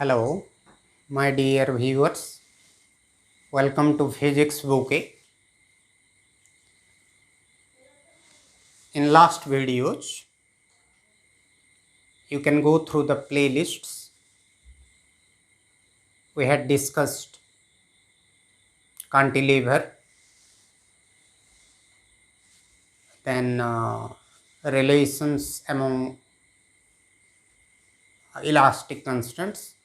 Hello, my dear viewers. Welcome to Physics Bouquet. In last videos, you can go through the playlists. We had discussed cantilever, then relations among elastic constants,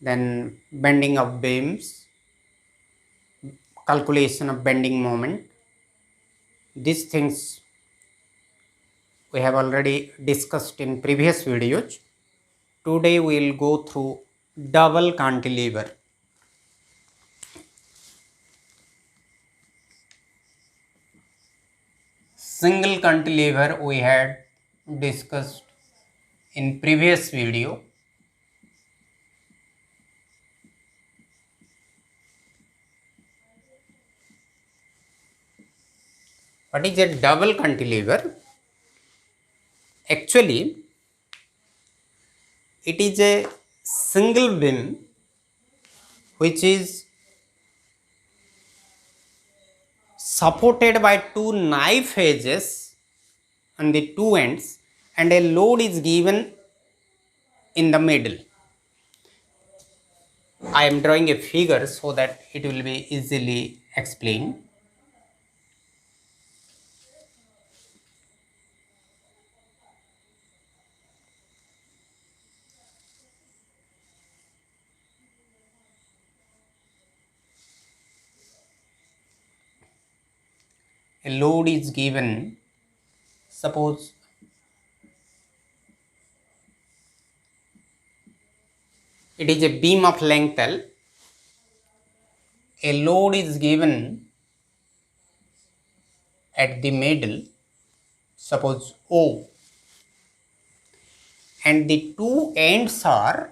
then bending of beams, calculation of bending moment. These things we have already discussed in previous videos. Today we will go through double cantilever. Single cantilever we had discussed in previous video. What is a double cantilever? Actually, it is a single beam which is supported by two knife edges on the two ends and a load is given in the middle. I am drawing a figure so that it will be easily explained. A load is given, suppose it is a beam of length L. A load is given at the middle, suppose O, and the two ends are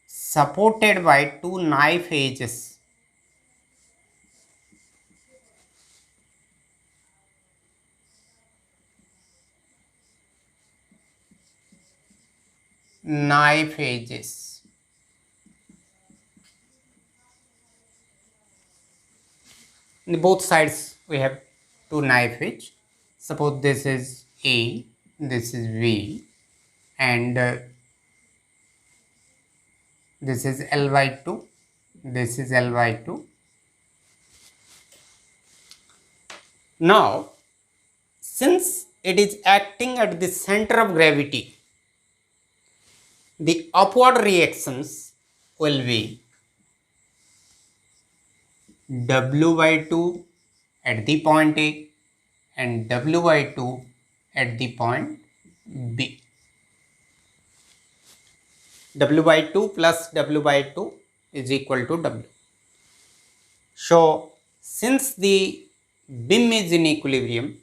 supported by two knife edges. Knife edges. In both sides we have two knife edge. Suppose this is A, this is V, and this is L by 2, this is L by 2. Now, since it is acting at the center of gravity, the upward reactions will be W by 2 at the point A and W by 2 at the point B. W by 2 plus W by 2 is equal to W. So, since the beam is in equilibrium,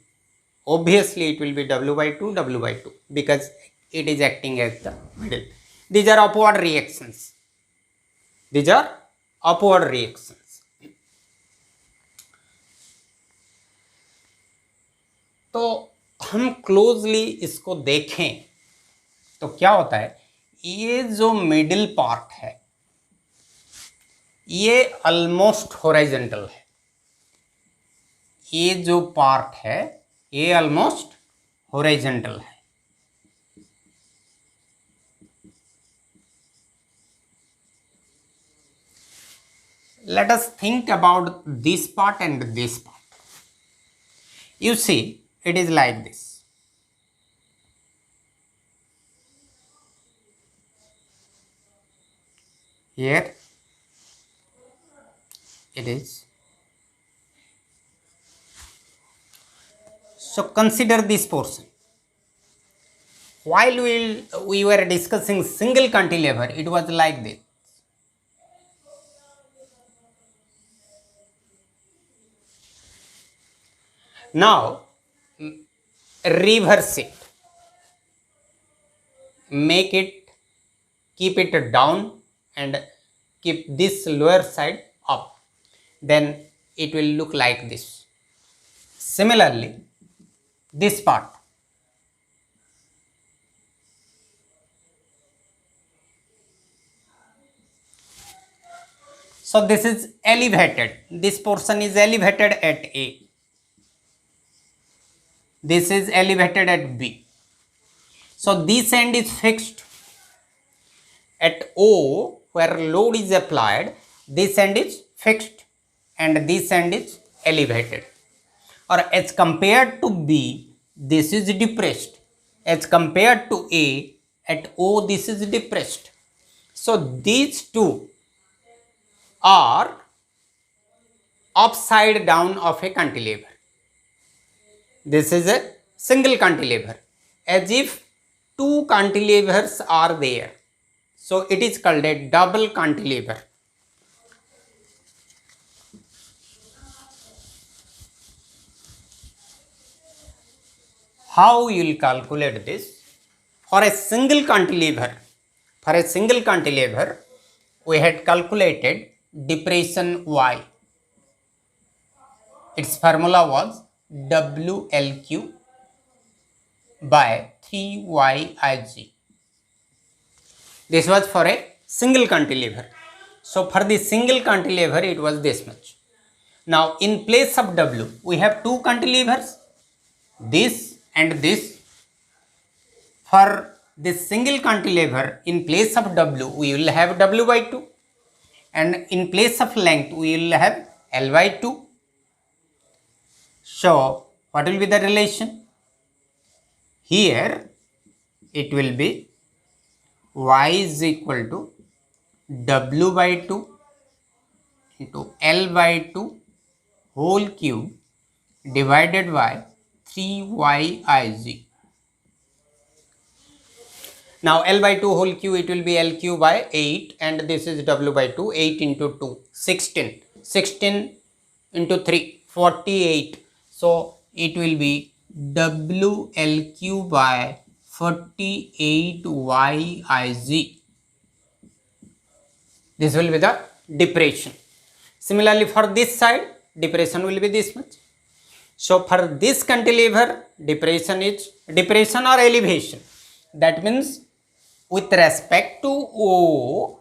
obviously it will be W by 2, W by 2 because it is acting as the middle. These are upward reactions. These are upward reactions. तो हम closely इसको देखें तो क्या होता है, ये जो मिडिल पार्ट है ये ऑलमोस्ट हॉरिजॉन्टल है. ये जो पार्ट है ये ऑलमोस्ट हॉरिजॉन्टल है. Let us think about this part and this part. You see, it is like this. Here it is. So consider this portion. While we were discussing single cantilever, it was like this. Now reverse it. Make it, keep it down and keep this lower side up. Then it will look like this. Similarly, this part. So this is elevated. This portion is elevated at A. This is elevated at B. So this end is fixed. At O, where load is applied, this end is fixed and this end is elevated. Or as compared to B, this is depressed. As compared to A, at O, this is depressed. So these two are upside down of a cantilever. This is a single cantilever, as if two cantilevers are there. So it is called a double cantilever. How you will calculate this? For a single cantilever, we had calculated depression Y. Its formula was WLQ by 3YIG. This was for a single cantilever. So for the single cantilever, it was this much. Now in place of W, we have two cantilevers, this and this. For this single cantilever, in place of W, we will have W by 2, and in place of length, we will have L by 2. So what will be the relation? Here it will be Y is equal to W by 2 into L by 2 whole cube divided by 3YIG. Now L by 2 whole cube, it will be L cube by 8, and this is W by 2, 8 into 2, 16. 16 into 3, 48. So it will be WLQ by 48YIG. This will be the depression. Similarly, for this side, depression will be this much. So for this cantilever, depression is depression or elevation. That means with respect to O,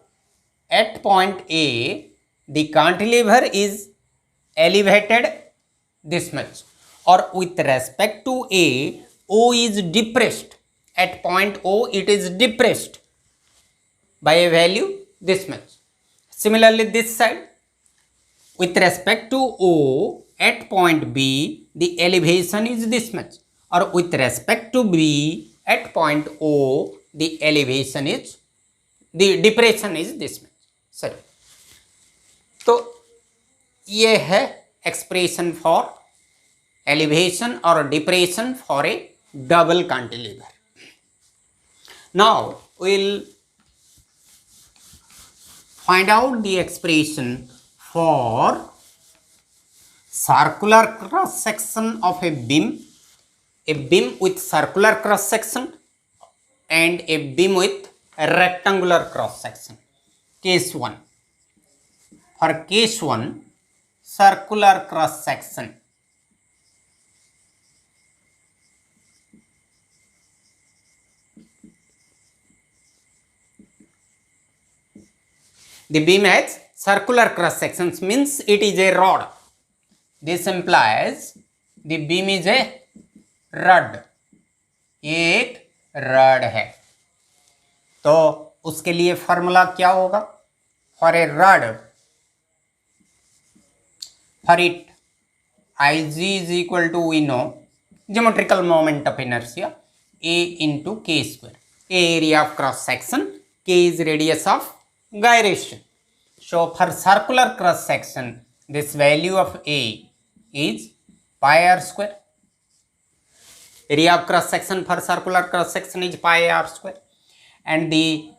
at point A, the cantilever is elevated this much, or with respect to A, O is depressed. At point O, it is depressed by a value this much. Similarly, this side, with respect to O, at point B, the elevation is this much, or with respect to B, at point O, the elevation is, the depression is this much. Sorry. तो ये है expression for elevation or depression for a double cantilever. Now we will find out the expression for circular cross section of a beam with circular cross section and a beam with a rectangular cross section. Case 1. For case 1, circular cross section. The beam has circular cross sections, means it is a rod. This implies the beam is a rod. ये एक rod है, तो उसके लिए formula क्या होगा? For a rod, for it IG is equal to, we know, geometrical moment of inertia, A into K square. A area of cross section, K is radius of gyration. So for circular cross section, this value of A is pi r square. Area of cross section for circular cross section is pi r square, and the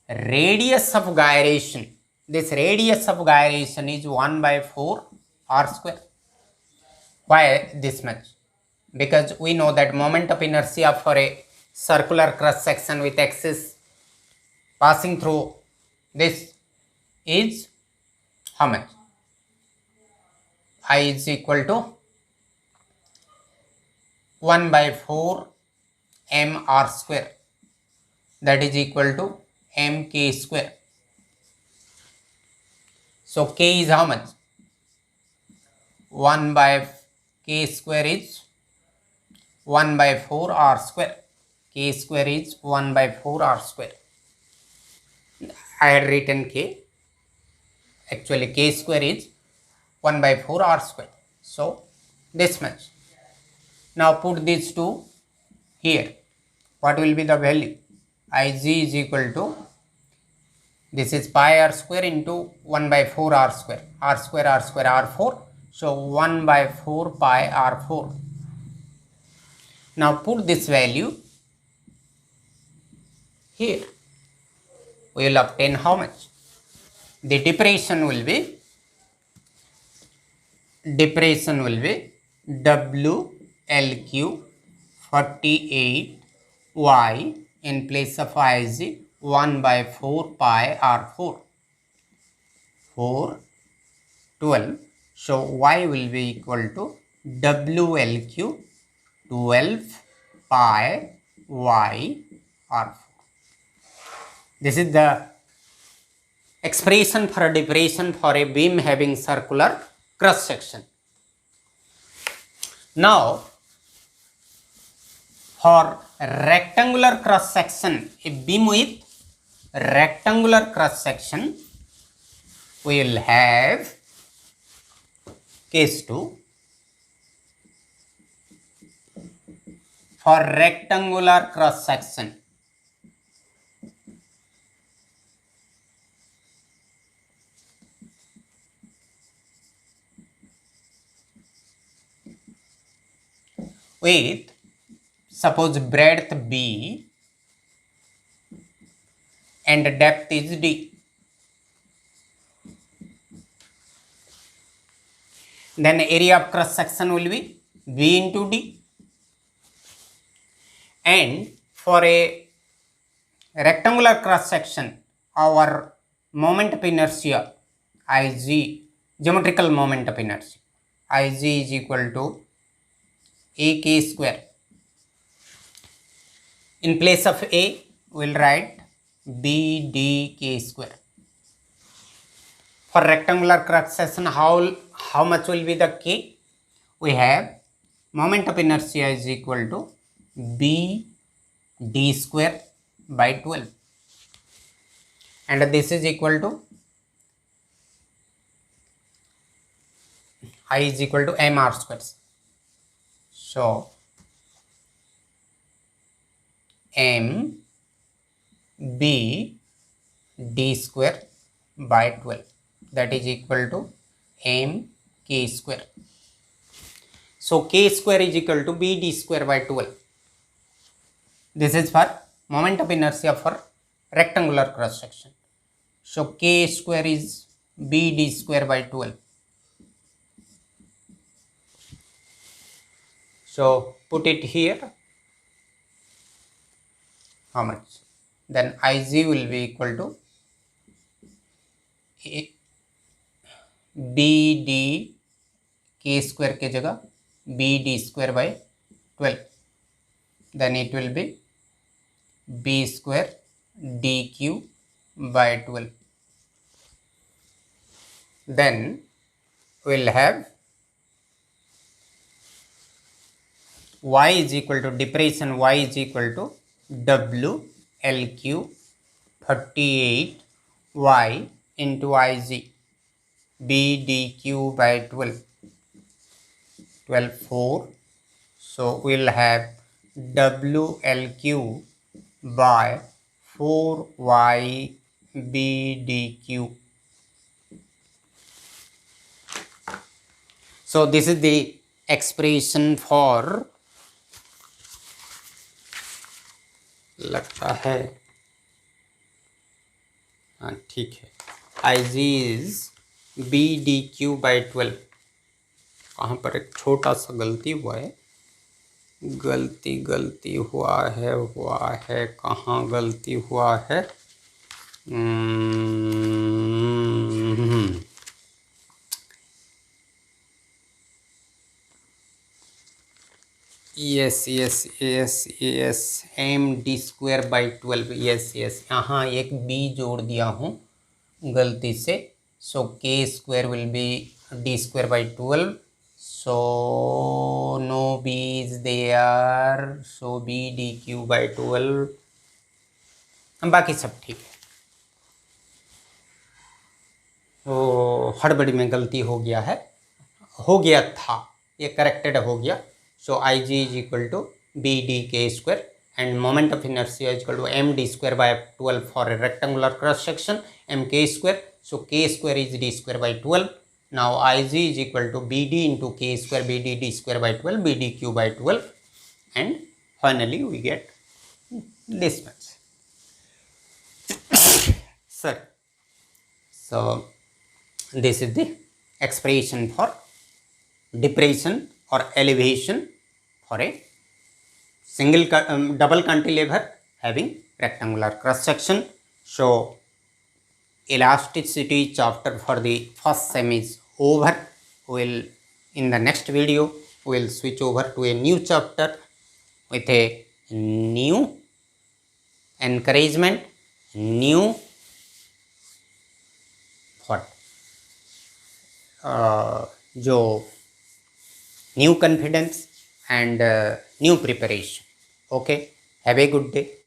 radius of gyration, this radius of gyration is 1 by 4 r square. Why this much? Because we know that moment of inertia for a circular cross section with axis passing through this is how much? I is equal to 1 by 4 m r square, that is equal to mk square. So k is how much? 1 by k square is 1 by 4 r square. K square is 1 by 4 r square. I had written k. Actually k square is 1 by 4 r square. So this much. Now put these two here. What will be the value? Ig is equal to, this is pi r square into 1 by 4 r square. R square r4. So 1 by 4 pi r4. Now put this value here. We will obtain how much? The depression will be WLQ 48y in place of Ig 1 by 4 pi r4. 4 12. So y will be equal to WLQ 12 pi y r4. This is the expression for a depression for a beam having circular cross section. Now for rectangular cross section, a beam with rectangular cross section, we will have case 2. For rectangular cross section, with suppose breadth B and depth is D. Then area of cross section will be B into D. And for a rectangular cross section, our moment of inertia Ig, geometrical moment of inertia Ig is equal to AK square. In place of A, we will write BDK square. For rectangular cross section, how much will be the K? We have moment of inertia is equal to BD square by 12. And this is equal to I is equal to mr square. So m b d square by 12, that is equal to m k square. So k square is equal to b d square by 12. This is for moment of inertia for rectangular cross section. So k square is b d square by 12. So put it here. How much? Then Ig will be equal to BD k square के जगह BD square by 12. Then it will be B square DQ by 12. Then we'll have y is equal to depression, y is equal to WLQ 38y into Ig BDQ by 12. 12 4. So we'll have WLQ by 4y BDQ. So this is the expression for, लगता है हाँ ठीक है, Ig is BDQ by 12. कहाँ पर एक छोटा सा गलती हुआ है, गलती हुआ है कहाँ गलती हुआ है, yes M D square by 12. Yes यहाँ एक बी जोड़ दिया हूँ गलती से. So k square will be d square by 12. So no b is there. So b dq by 12. बाकी सब ठीक है. तो हड़बड़ी में गलती हो गया है, हो गया था, ये करेक्टेड हो गया. So I G is equal to B D K square and moment of inertia is equal to md square by 12 for a rectangular cross section, mk square. So k square is d square by 12. Now ig is equal to bd into k square bd d square by 12 bdq by 12, and finally we get this much. Sir, so this is the expression for depression or elevation for a double cantilever having rectangular cross section. So elasticity chapter for the first sem is over. Will in the next video we will switch over to a new chapter with a new encouragement, new what जो new confidence and new preparation. Okay, have a good day.